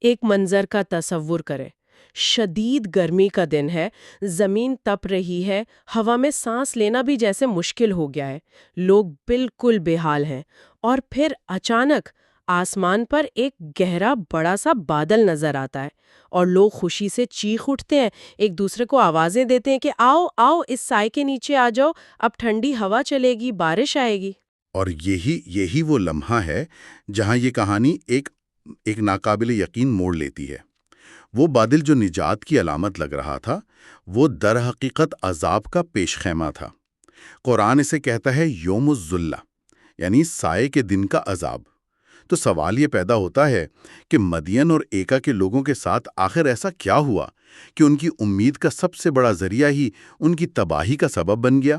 ایک منظر کا تصور کریں، شدید گرمی کا دن ہے، زمین تپ رہی ہے، ہوا میں سانس لینا بھی جیسے مشکل ہو گیا ہے، لوگ بالکل بے حال ہیں، اور پھر اچانک آسمان پر ایک گہرا بڑا سا بادل نظر آتا ہے، اور لوگ خوشی سے چیخ اٹھتے ہیں، ایک دوسرے کو آوازیں دیتے ہیں کہ آؤ آؤ اس سائے کے نیچے آ جاؤ، اب ٹھنڈی ہوا چلے گی، بارش آئے گی۔ اور یہی وہ لمحہ ہے جہاں یہ کہانی ایک ناقابل یقین موڑ لیتی ہے۔ وہ بادل جو نجات کی علامت لگ رہا تھا، وہ در حقیقت عذاب کا پیش خیمہ تھا۔ قرآن اسے کہتا ہے یوم الذلہ، یعنی سائے کے دن کا عذاب۔ تو سوال یہ پیدا ہوتا ہے کہ مدین اور ایکا کے لوگوں کے ساتھ آخر ایسا کیا ہوا کہ ان کی امید کا سب سے بڑا ذریعہ ہی ان کی تباہی کا سبب بن گیا؟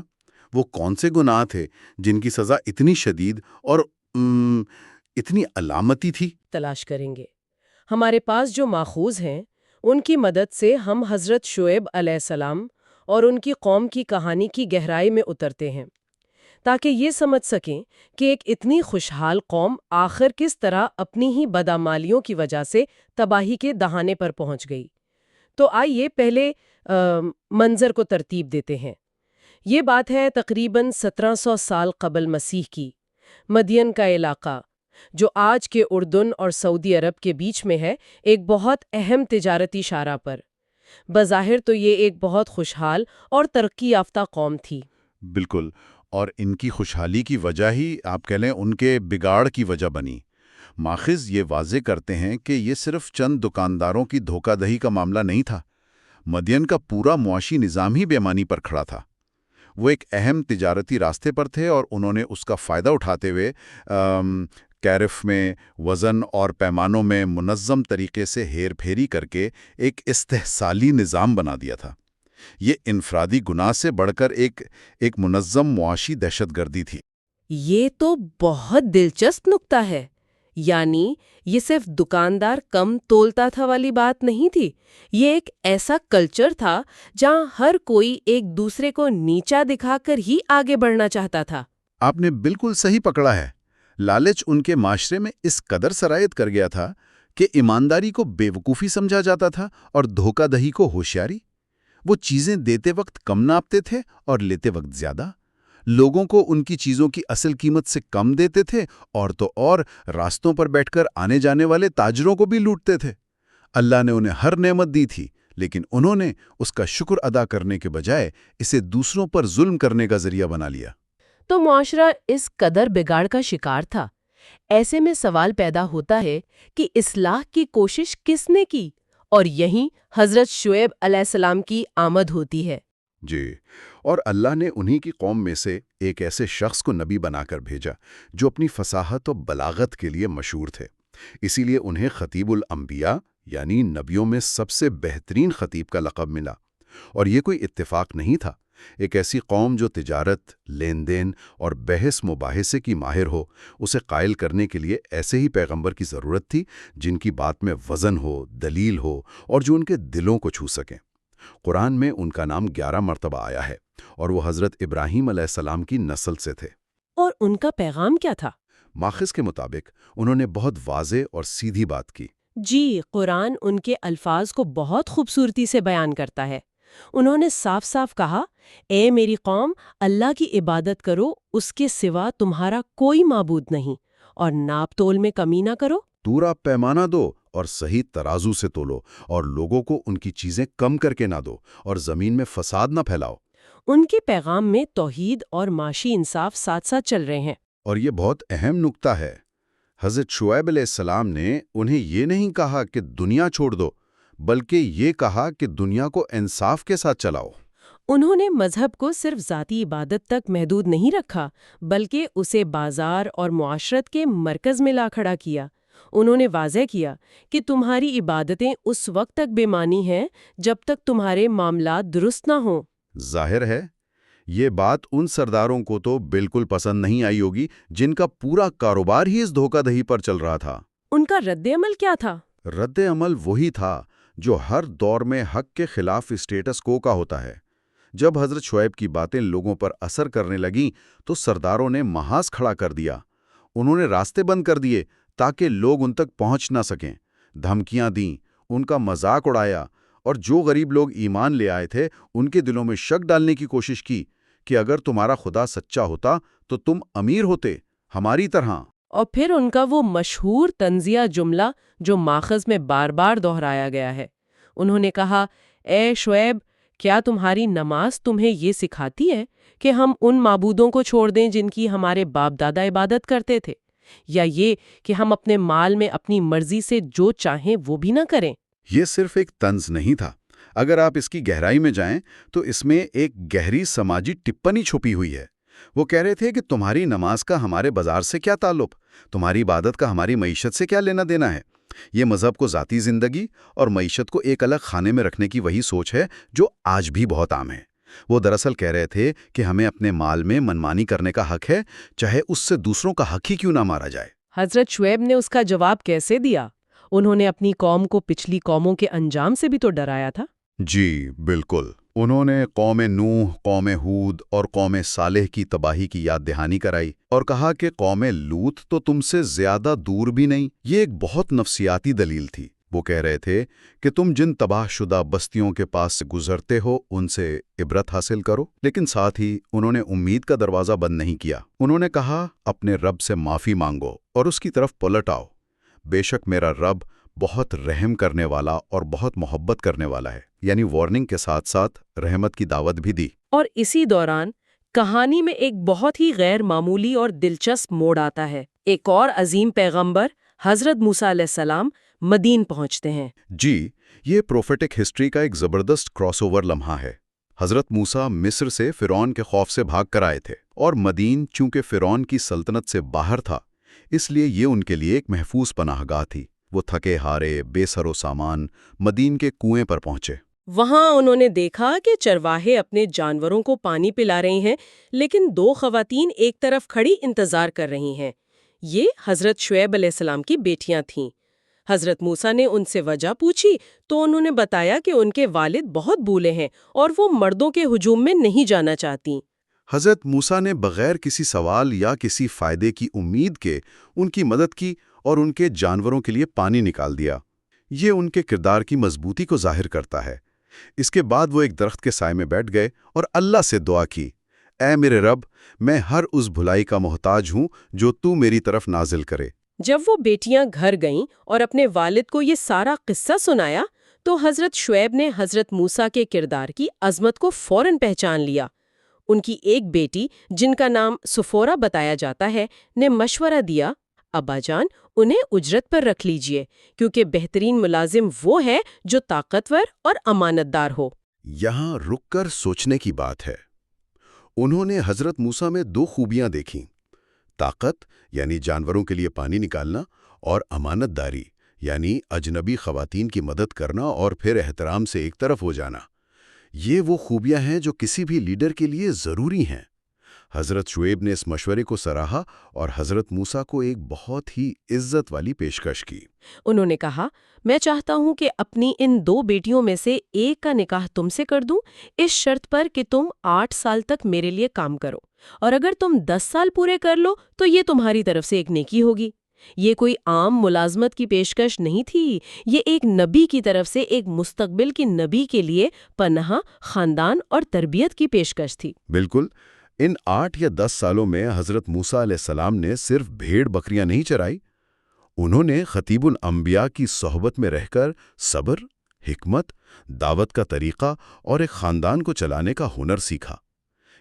وہ کون سے گناہ تھے جن کی سزا اتنی شدید اور اتنی علامتی تھی؟ تلاش کریں گے۔ ہمارے پاس جو ماخوذ ہیں ان کی مدد سے ہم حضرت شعیب علیہ السلام اور ان کی قوم کی کہانی کی گہرائی میں اترتے ہیں، تاکہ یہ سمجھ سکیں کہ ایک اتنی خوشحال قوم آخر کس طرح اپنی ہی بدعمالیوں کی وجہ سے تباہی کے دہانے پر پہنچ گئی۔ تو آئیے پہلے منظر کو ترتیب دیتے ہیں۔ یہ بات ہے تقریباً 1700 سال قبل مسیح کی۔ مدین کا علاقہ، جو آج کے اردن اور سعودی عرب کے بیچ میں ہے، ایک بہت اہم تجارتی شاہراہ پر۔ بظاہر تو یہ ایک بہت خوشحال اور ترقی یافتہ قوم تھی۔ بالکل، اور ان کی خوشحالی کی وجہ ہی آپ کہہ لیں ان کے بگاڑ کی وجہ بنی۔ ماخذ یہ واضح کرتے ہیں کہ یہ صرف چند دکانداروں کی دھوکہ دہی کا معاملہ نہیں تھا۔ مدین کا پورا معاشی نظام ہی بے ایمانی پر کھڑا تھا۔ وہ ایک اہم تجارتی راستے پر تھے اور انہوں نے اس کا فائدہ اٹھاتے ہوئے کیرف میں، وزن اور پیمانوں میں منظم طریقے سے ہیر پھیری کر کے ایک استحصالی نظام بنا دیا تھا۔ یہ انفرادی گناہ سے بڑھ کر ایک منظم معاشی دہشت گردی تھی۔ یہ تو بہت دلچسپ نکتہ ہے۔ یعنی یہ صرف دکاندار کم تولتا تھا والی بات نہیں تھی، یہ ایک ایسا کلچر تھا جہاں ہر کوئی ایک دوسرے کو نیچا دکھا کر ہی آگے بڑھنا چاہتا تھا۔ آپ نے بالکل صحیح پکڑا ہے۔ لالچ ان کے معاشرے میں اس قدر سرایت کر گیا تھا کہ ایمانداری کو بے وقوفی سمجھا جاتا تھا اور دھوکہ دہی کو ہوشیاری۔ وہ چیزیں دیتے وقت کم ناپتے تھے اور لیتے وقت زیادہ، لوگوں کو ان کی چیزوں کی اصل قیمت سے کم دیتے تھے، اور تو اور راستوں پر بیٹھ کر آنے جانے والے تاجروں کو بھی لوٹتے تھے۔ اللہ نے انہیں ہر نعمت دی تھی، لیکن انہوں نے اس کا شکر ادا کرنے کے بجائے اسے دوسروں پر ظلم کرنے کا ذریعہ بنا لیا۔ تو معاشرہ اس قدر بگاڑ کا شکار تھا۔ ایسے میں سوال پیدا ہوتا ہے کہ اصلاح کی کوشش کس نے کی؟ اور یہیں حضرت شعیب علیہ السلام کی آمد ہوتی ہے۔ جی، اور اللہ نے انہی کی قوم میں سے ایک ایسے شخص کو نبی بنا کر بھیجا جو اپنی فصاحت و بلاغت کے لیے مشہور تھے۔ اسی لیے انہیں خطیب الانبیاء یعنی نبیوں میں سب سے بہترین خطیب کا لقب ملا۔ اور یہ کوئی اتفاق نہیں تھا۔ ایک ایسی قوم جو تجارت، لین دین اور بحث مباحثے کی ماہر ہو، اسے قائل کرنے کے لیے ایسے ہی پیغمبر کی ضرورت تھی جن کی بات میں وزن ہو، دلیل ہو، اور جو ان کے دلوں کو چھو سکیں۔ قرآن میں ان کا نام 11 مرتبہ آیا ہے، اور وہ حضرت ابراہیم علیہ السلام کی نسل سے تھے۔ اور ان کا پیغام کیا تھا؟ ماخذ کے مطابق انہوں نے بہت واضح اور سیدھی بات کی۔ جی، قرآن ان کے الفاظ کو بہت خوبصورتی سے بیان کرتا ہے۔ انہوں نے صاف صاف کہا، اے میری قوم، اللہ کی عبادت کرو، اس کے سوا تمہارا کوئی معبود نہیں، اور ناپ تول میں کمی نہ کرو۔ پورا پیمانہ دو اور صحیح ترازو سے تولو، اور لوگوں کو ان کی چیزیں کم کر کے نہ دو، اور زمین میں فساد نہ پھیلاؤ۔ ان کے پیغام میں توحید اور معاشی انصاف ساتھ ساتھ چل رہے ہیں۔ اور یہ بہت اہم نکتہ ہے۔ حضرت شعیب علیہ السلام نے انہیں یہ نہیں کہا کہ دنیا چھوڑ دو، بلکہ یہ کہا کہ دنیا کو انصاف کے ساتھ چلاؤ۔ انہوں نے مذہب کو صرف ذاتی عبادت تک محدود نہیں رکھا، بلکہ اسے بازار اور معاشرت کے مرکز میں لا کھڑا کیا۔ انہوں نے واضح کیا کہ تمہاری عبادتیں اس وقت تک بے معنی ہیں جب تک تمہارے معاملات درست نہ ہوں۔ ظاہر ہے یہ بات ان سرداروں کو تو بالکل پسند نہیں آئی ہوگی جن کا پورا کاروبار ہی اس دھوکہ دہی پر چل رہا تھا۔ ان کا رد عمل کیا تھا؟ رد عمل وہی تھا جو ہر دور میں حق کے خلاف اسٹیٹس کو کا ہوتا ہے۔ جب حضرت شعیب کی باتیں لوگوں پر اثر کرنے لگیں تو سرداروں نے محاذ کھڑا کر دیا۔ انہوں نے راستے بند کر دیے تاکہ لوگ ان تک پہنچ نہ سکیں۔ دھمکیاں دیں، ان کا مذاق اڑایا، اور جو غریب لوگ ایمان لے آئے تھے ان کے دلوں میں شک ڈالنے کی کوشش کی کہ اگر تمہارا خدا سچا ہوتا تو تم امیر ہوتے، ہماری طرح۔ اور پھر ان کا وہ مشہور طنزیہ جملہ جو ماخذ میں بار بار دہرایا گیا ہے۔ انہوں نے کہا، اے شعیب، کیا تمہاری نماز تمہیں یہ سکھاتی ہے کہ ہم ان معبودوں کو چھوڑ دیں جن کی ہمارے باپ دادا عبادت کرتے تھے، یا یہ کہ ہم اپنے مال میں اپنی مرضی سے جو چاہیں وہ بھی نہ کریں؟ یہ صرف ایک طنز نہیں تھا، اگر آپ اس کی گہرائی میں جائیں تو اس میں ایک گہری سماجی ٹپنی چھپی ہوئی ہے۔ وہ کہہ رہے تھے کہ تمہاری نماز کا ہمارے بازار سے کیا تعلق، تمہاری عبادت کا ہماری معیشت سے کیا لینا دینا ہے۔ یہ مذہب کو ذاتی زندگی اور معیشت کو ایک الگ خانے میں رکھنے کی وہی سوچ ہے جو آج بھی بہت عام ہے۔ وہ دراصل کہہ رہے تھے کہ ہمیں اپنے مال میں منمانی کرنے کا حق ہے، چاہے اس سے دوسروں کا حق ہی کیوں نہ مارا جائے۔ حضرت شعیب نے اس کا جواب کیسے دیا؟ انہوں نے اپنی قوم کو پچھلی قوموں کے انجام سے بھی تو ڈرایا تھا۔ جی بالکل، انہوں نے قوم نوح، قوم ہود اور قوم صالح کی تباہی کی یاد دہانی کرائی اور کہا کہ قوم لوط تو تم سے زیادہ دور بھی نہیں۔ یہ ایک بہت نفسیاتی دلیل تھی۔ وہ کہہ رہے تھے کہ تم جن تباہ شدہ بستیوں کے پاس سے گزرتے ہو ان سے عبرت حاصل کرو، لیکن ساتھ ہی انہوں نے امید کا دروازہ بند نہیں کیا۔ انہوں نے کہا، اپنے رب سے معافی مانگو اور اس کی طرف پلٹ آؤ، بے شک میرا رب بہت رحم کرنے والا اور بہت محبت کرنے والا ہے۔ یعنی وارننگ کے ساتھ ساتھ رحمت کی دعوت بھی دی۔ اور اسی دوران کہانی میں ایک بہت ہی غیر معمولی اور دلچسپ موڑ آتا ہے۔ ایک اور عظیم پیغمبر حضرت موسیٰ علیہ السلام مدین پہنچتے ہیں۔ جی، یہ پروفیٹک ہسٹری کا ایک زبردست کراس اوور لمحہ ہے۔ حضرت موسیٰ مصر سے فرعون کے خوف سے بھاگ کر آئے تھے، اور مدین چونکہ فرعون کی سلطنت سے باہر تھا، اس لیے یہ ان کے لیے ایک محفوظ پناہ گاہ تھی۔ وہ تھکے ہارے، بے سر و سامان مدین کے کنویں پر پہنچے۔ وہاں انہوں نے دیکھا کہ چرواہے اپنے جانوروں کو پانی پلا رہے ہیں، لیکن دو خواتین ایک طرف کھڑی انتظار کر رہی ہیں۔ یہ حضرت شعیب علیہ السلام کی بیٹیاں تھیں۔ حضرت موسیٰ نے ان سے وجہ پوچھی تو انہوں نے بتایا کہ ان کے والد بہت بوڑھے ہیں اور وہ مردوں کے ہجوم میں نہیں جانا چاہتی۔ حضرت موسیٰ نے بغیر کسی سوال یا کسی فائدے کی امید کے ان کی مدد کی اور ان کے جانوروں کے لیے پانی نکال دیا۔ یہ ان کے کردار کی مضبوطی کو ظاہر کرتا ہے۔ اس کے بعد وہ ایک درخت کے سائے میں بیٹھ گئے اور اللہ سے دعا کی، اے میرے رب، میں ہر اس بھلائی کا محتاج ہوں جو تو میری طرف نازل کرے۔ جب وہ بیٹیاں گھر گئیں اور اپنے والد کو یہ سارا قصہ سنایا تو حضرت شعیب نے حضرت موسیٰ کے کردار کی عظمت کو فوراً پہچان لیا۔ ان کی ایک بیٹی، جن کا نام سفورہ بتایا جاتا ہے، نے مشورہ دیا، ابا جان، انہیں اجرت پر رکھ لیجئے، کیونکہ بہترین ملازم وہ ہے جو طاقتور اور امانت دار ہو۔ یہاں رک کر سوچنے کی بات ہے۔ انہوں نے حضرت موسیٰ میں دو خوبیاں دیکھیں، طاقت یعنی جانوروں کے لیے پانی نکالنا، اور امانت داری یعنی اجنبی خواتین کی مدد کرنا اور پھر احترام سے ایک طرف ہو جانا۔ یہ وہ خوبیاں ہیں جو کسی بھی لیڈر کے لیے ضروری ہیں۔ حضرت شعیب نے اس مشورے کو سراہا اور حضرت موسیٰ کو ایک بہت ہی عزت والی پیشکش کی۔ انہوں نے کہا، میں چاہتا ہوں کہ اپنی ان دو بیٹیوں میں سے ایک کا نکاح تم سے کر دوں، اس شرط پر کہ تم 8 سال تک میرے لیے کام کرو، اور اگر تم 10 سال پورے کر لو تو یہ تمہاری طرف سے ایک نیکی ہوگی۔ یہ کوئی عام ملازمت کی پیشکش نہیں تھی، یہ ایک نبی کی طرف سے ایک مستقبل کی نبی کے لیے پناہ، خاندان اور تربیت کی پیشکش تھی۔ بالکل، ان 8 یا 10 سالوں میں حضرت موسیٰ علیہ السلام نے صرف بھیڑ بکریاں نہیں چرائی، انہوں نے خطیب الانبیاء کی صحبت میں رہ کر صبر، حکمت، دعوت کا طریقہ اور ایک خاندان کو چلانے کا ہنر سیکھا۔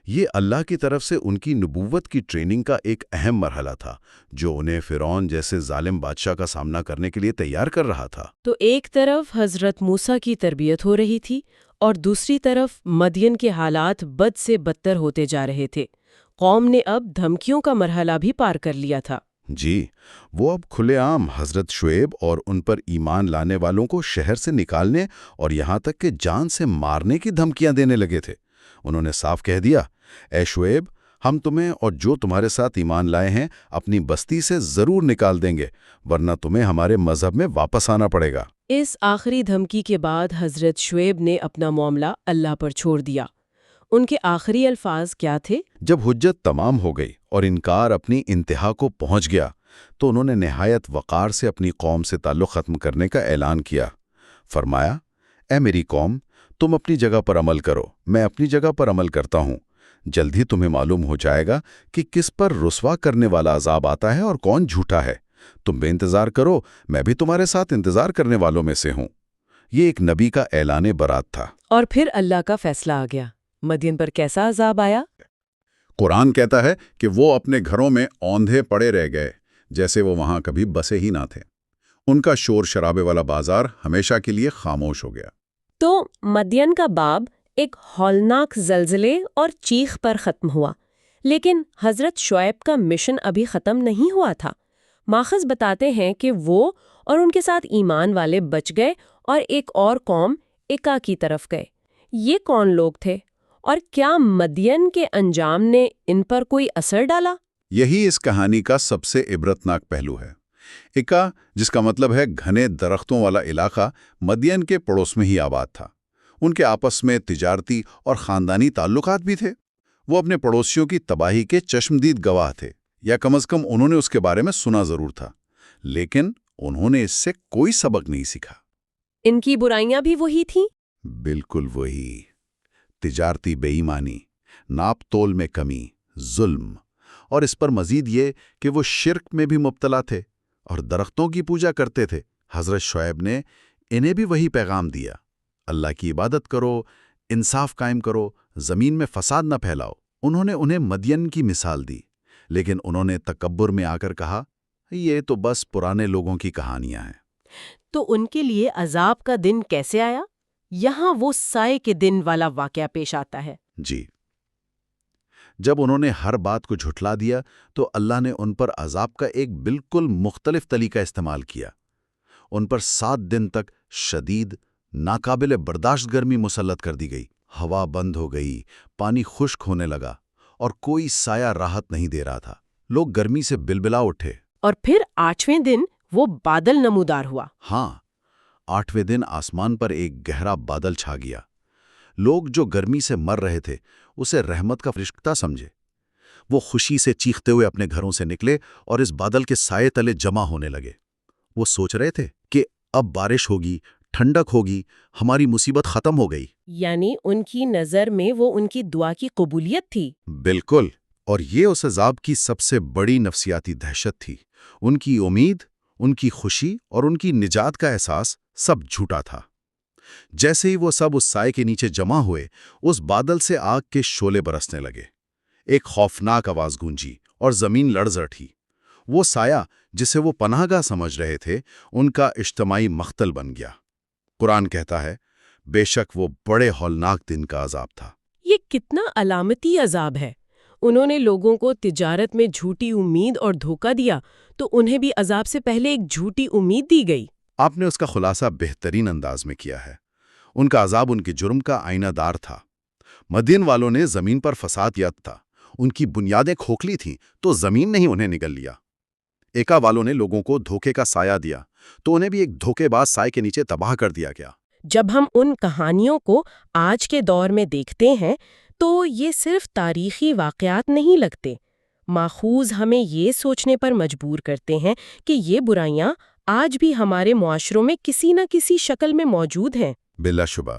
یہ اللہ کی طرف سے ان کی نبوت کی ٹریننگ کا ایک اہم مرحلہ تھا، جو انہیں فرعون جیسے ظالم بادشاہ کا سامنا کرنے کے لیے تیار کر رہا تھا۔ تو ایک طرف حضرت موسیٰ کی تربیت ہو رہی تھی اور دوسری طرف مدین کے حالات بد سے بدتر ہوتے جا رہے تھے۔ قوم نے اب دھمکیوں کا مرحلہ بھی پار کر لیا تھا۔ جی، وہ اب کھلے عام حضرت شعیب اور ان پر ایمان لانے والوں کو شہر سے نکالنے اور یہاں تک کہ جان سے مارنے کی دھمکیاں دینے لگے تھے۔ انہوں نے صاف کہہ دیا، اے شعیب، ہم تمہیں اور جو تمہارے ساتھ ایمان لائے ہیں اپنی بستی سے ضرور نکال دیں گے، ورنہ تمہیں ہمارے مذہب میں واپس آنا پڑے گا۔ اس آخری دھمکی کے بعد حضرت شعیب نے اپنا معاملہ اللہ پر چھوڑ دیا۔ ان کے آخری الفاظ کیا تھے؟ جب حجت تمام ہو گئی اور انکار اپنی انتہا کو پہنچ گیا تو انہوں نے نہایت وقار سے اپنی قوم سے تعلق ختم کرنے کا اعلان کیا۔ فرمایا، اے میری قوم، تم اپنی جگہ پر عمل کرو، میں اپنی جگہ پر عمل کرتا ہوں۔ جلد ہی تمہیں معلوم ہو جائے گا کہ کس پر رسوا کرنے والا عذاب آتا ہے اور کون جھوٹا ہے۔ تم بے انتظار کرو، میں بھی تمہارے ساتھ انتظار کرنے والوں میں سے ہوں۔ یہ ایک نبی کا اعلان برات تھا۔ اور پھر اللہ کا فیصلہ آ گیا۔ مدین پر کیسا عذاب آیا؟ قرآن کہتا ہے کہ وہ اپنے گھروں میں اوندھے پڑے رہ گئے، جیسے وہ وہاں کبھی بسے ہی نہ تھے۔ ان کا شور شرابے والا بازار ہمیشہ کے لیے خاموش ہو گیا۔ تو مدین کا باب ایک ہولناک زلزلے اور چیخ پر ختم ہوا، لیکن حضرت شعیب کا مشن ابھی ختم نہیں ہوا تھا۔ ماخذ بتاتے ہیں کہ وہ اور ان کے ساتھ ایمان والے بچ گئے اور ایک اور قوم اکا کی طرف گئے۔ یہ کون لوگ تھے اور کیا مدین کے انجام نے ان پر کوئی اثر ڈالا؟ یہی اس کہانی کا سب سے عبرتناک پہلو ہے۔ اکا، جس کا مطلب ہے گھنے درختوں والا علاقہ، مدین کے پڑوس میں ہی آباد تھا۔ ان کے آپس میں تجارتی اور خاندانی تعلقات بھی تھے۔ وہ اپنے پڑوسیوں کی تباہی کے چشمدید گواہ تھے، یا کم از کم انہوں نے اس کے بارے میں سنا ضرور تھا، لیکن انہوں نے اس سے کوئی سبق نہیں سیکھا۔ ان کی برائیاں بھی وہی تھیں؟ بالکل وہی۔ تجارتی بے ایمانی، ناپ تول میں کمی، ظلم، اور اس پر مزید یہ کہ وہ شرک میں بھی مبتلا تھے اور درختوں کی پوجا کرتے تھے۔ حضرت شعیب نے انہیں بھی وہی پیغام دیا، اللہ کی عبادت کرو، انصاف قائم کرو، زمین میں فساد نہ پھیلاؤ۔ انہوں نے انہیں مدین کی مثال دی، لیکن انہوں نے تکبر میں آ کر کہا، یہ تو بس پرانے لوگوں کی کہانیاں ہیں۔ تو ان کے لیے عذاب کا دن کیسے آیا؟ یہاں وہ سائے کے دن والا واقعہ پیش آتا ہے۔ جی، جب انہوں نے ہر بات کو جھٹلا دیا تو اللہ نے ان پر عذاب کا ایک بالکل مختلف طریقہ استعمال کیا۔ ان پر 7 دن تک شدید، ناقابل برداشت گرمی مسلط کر دی گئی۔ ہوا بند ہو گئی، پانی خشک ہونے لگا، اور کوئی سایہ راحت نہیں دے رہا تھا۔ لوگ گرمی سے بلبلا اٹھے۔ اور پھر 8ویں دن وہ بادل نمودار ہوا۔ ہاں، 8ویں دن آسمان پر ایک گہرا بادل چھا گیا۔ لوگ جو گرمی سے مر رہے تھے اسے رحمت کا فرشتہ سمجھے۔ وہ خوشی سے چیختے ہوئے اپنے گھروں سے نکلے اور اس بادل کے سائے تلے جمع ہونے لگے۔ وہ سوچ رہے تھے کہ اب بارش ہوگی، ٹھنڈک ہوگی، ہماری مصیبت ختم ہو گئی۔ یعنی ان کی نظر میں وہ ان کی دعا کی قبولیت تھی۔ بالکل، اور یہ اس عذاب کی سب سے بڑی نفسیاتی دہشت تھی۔ ان کی امید، ان کی خوشی اور ان کی نجات کا احساس سب جھوٹا تھا۔ جیسے ہی وہ سب اس سائے کے نیچے جمع ہوئے، اس بادل سے آگ کے شعلے برسنے لگے۔ ایک خوفناک آواز گونجی اور زمین لرز اٹھی۔ وہ سایہ جسے وہ پناہ گاہ سمجھ رہے تھے، ان کا اجتماعی مقتل بن گیا۔ قرآن کہتا ہے، بے شک وہ بڑے ہولناک دن کا عذاب تھا۔ یہ کتنا علامتی عذاب ہے۔ انہوں نے لوگوں کو تجارت میں جھوٹی امید اور دھوکہ دیا، تو انہیں بھی عذاب سے پہلے ایک جھوٹی امید دی گئی۔ آپ نے اس کا خلاصہ بہترین انداز میں کیا ہے۔ ان کا عذاب ان کے جرم کا آئینہ دار تھا۔ مدین والوں نے زمین پر فساد کیا تھا، ان کی بنیادیں کھوکھلی تھیں تو زمین نے ہی انہیں نگل لیا۔ ایکا والوں نے لوگوں کو دھوکے کا سایہ دیا تو انہیں بھی ایک دھوکے باز سائے کے نیچے تباہ کر دیا گیا۔ جب ہم ان کہانیوں کو آج کے دور میں دیکھتے ہیں تو یہ صرف تاریخی واقعات نہیں لگتے۔ ماخوذ ہمیں یہ سوچنے پر مجبور کرتے ہیں کہ یہ برائیاں آج بھی ہمارے معاشروں میں کسی نہ کسی شکل میں موجود ہیں۔ بلا شبہ،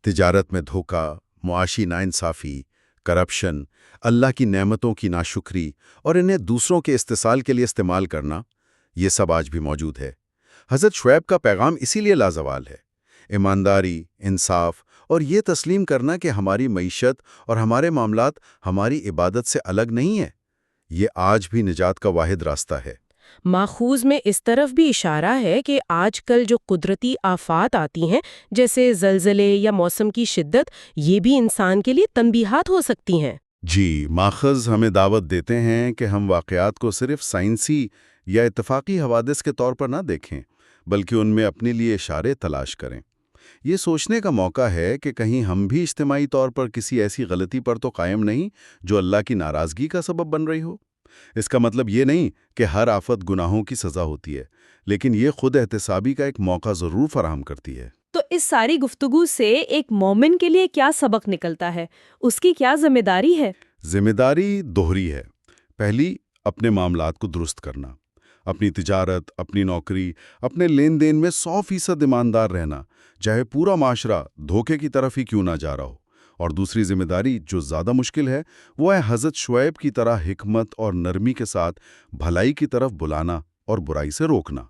تجارت میں دھوکہ، معاشی ناانصافی، کرپشن، اللہ کی نعمتوں کی ناشکری اور انہیں دوسروں کے استحصال کے لیے استعمال کرنا، یہ سب آج بھی موجود ہے۔ حضرت شعیب کا پیغام اسی لیے لازوال ہے۔ ایمانداری، انصاف اور یہ تسلیم کرنا کہ ہماری معیشت اور ہمارے معاملات ہماری عبادت سے الگ نہیں ہیں، یہ آج بھی نجات کا واحد راستہ ہے۔ ماخوذ میں اس طرف بھی اشارہ ہے کہ آج کل جو قدرتی آفات آتی ہیں، جیسے زلزلے یا موسم کی شدت، یہ بھی انسان کے لیے تنبیہات ہو سکتی ہیں۔ جی، ماخذ ہمیں دعوت دیتے ہیں کہ ہم واقعات کو صرف سائنسی یا اتفاقی حوادث کے طور پر نہ دیکھیں، بلکہ ان میں اپنے لیے اشارے تلاش کریں۔ یہ سوچنے کا موقع ہے کہ کہیں ہم بھی اجتماعی طور پر کسی ایسی غلطی پر تو قائم نہیں جو اللہ کی ناراضگی کا سبب بن رہی ہو۔ اس کا مطلب یہ نہیں کہ ہر آفت گناہوں کی سزا ہوتی ہے، لیکن یہ خود احتسابی کا ایک موقع ضرور فراہم کرتی ہے۔ تو اس ساری گفتگو سے ایک مومن کے لیے کیا سبق نکلتا ہے؟ اس کی کیا ذمہ داری ہے؟ ذمہ داری دوہری ہے۔ پہلی، اپنے معاملات کو درست کرنا۔ اپنی تجارت، اپنی نوکری، اپنے لین دین میں 100% ایماندار رہنا، چاہے پورا معاشرہ دھوکے کی طرف ہی کیوں نہ جا رہا ہو۔ اور دوسری ذمہ داری جو زیادہ مشکل ہے وہ ہے حضرت شعیب کی طرح حکمت اور نرمی کے ساتھ بھلائی کی طرف بلانا اور برائی سے روکنا۔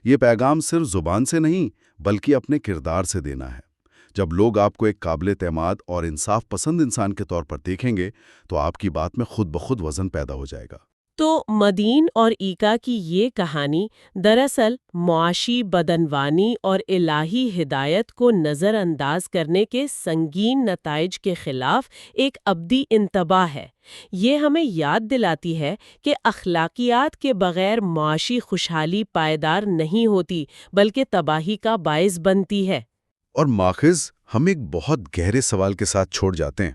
یہ پیغام صرف زبان سے نہیں بلکہ اپنے کردار سے دینا ہے۔ جب لوگ آپ کو ایک قابل اعتماد اور انصاف پسند انسان کے طور پر دیکھیں گے تو آپ کی بات میں خود بخود وزن پیدا ہو جائے گا۔ تو مدین اور ایکا کی یہ کہانی دراصل معاشی بدعنوانی اور الہی ہدایت کو نظر انداز کرنے کے سنگین نتائج کے خلاف ایک ابدی انتباہ ہے۔ یہ ہمیں یاد دلاتی ہے کہ اخلاقیات کے بغیر معاشی خوشحالی پائیدار نہیں ہوتی بلکہ تباہی کا باعث بنتی ہے۔ اور ماخذ ہم ایک بہت گہرے سوال کے ساتھ چھوڑ جاتے ہیں۔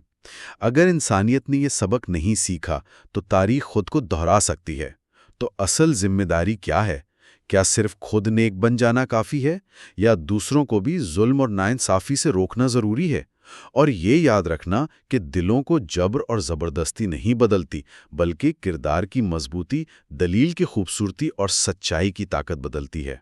اگر انسانیت نے یہ سبق نہیں سیکھا تو تاریخ خود کو دہرا سکتی ہے۔ تو اصل ذمہ داری کیا ہے؟ کیا صرف خود نیک بن جانا کافی ہے یا دوسروں کو بھی ظلم اور ناانصافی سے روکنا ضروری ہے؟ اور یہ یاد رکھنا کہ دلوں کو جبر اور زبردستی نہیں بدلتی بلکہ کردار کی مضبوطی، دلیل کی خوبصورتی اور سچائی کی طاقت بدلتی ہے۔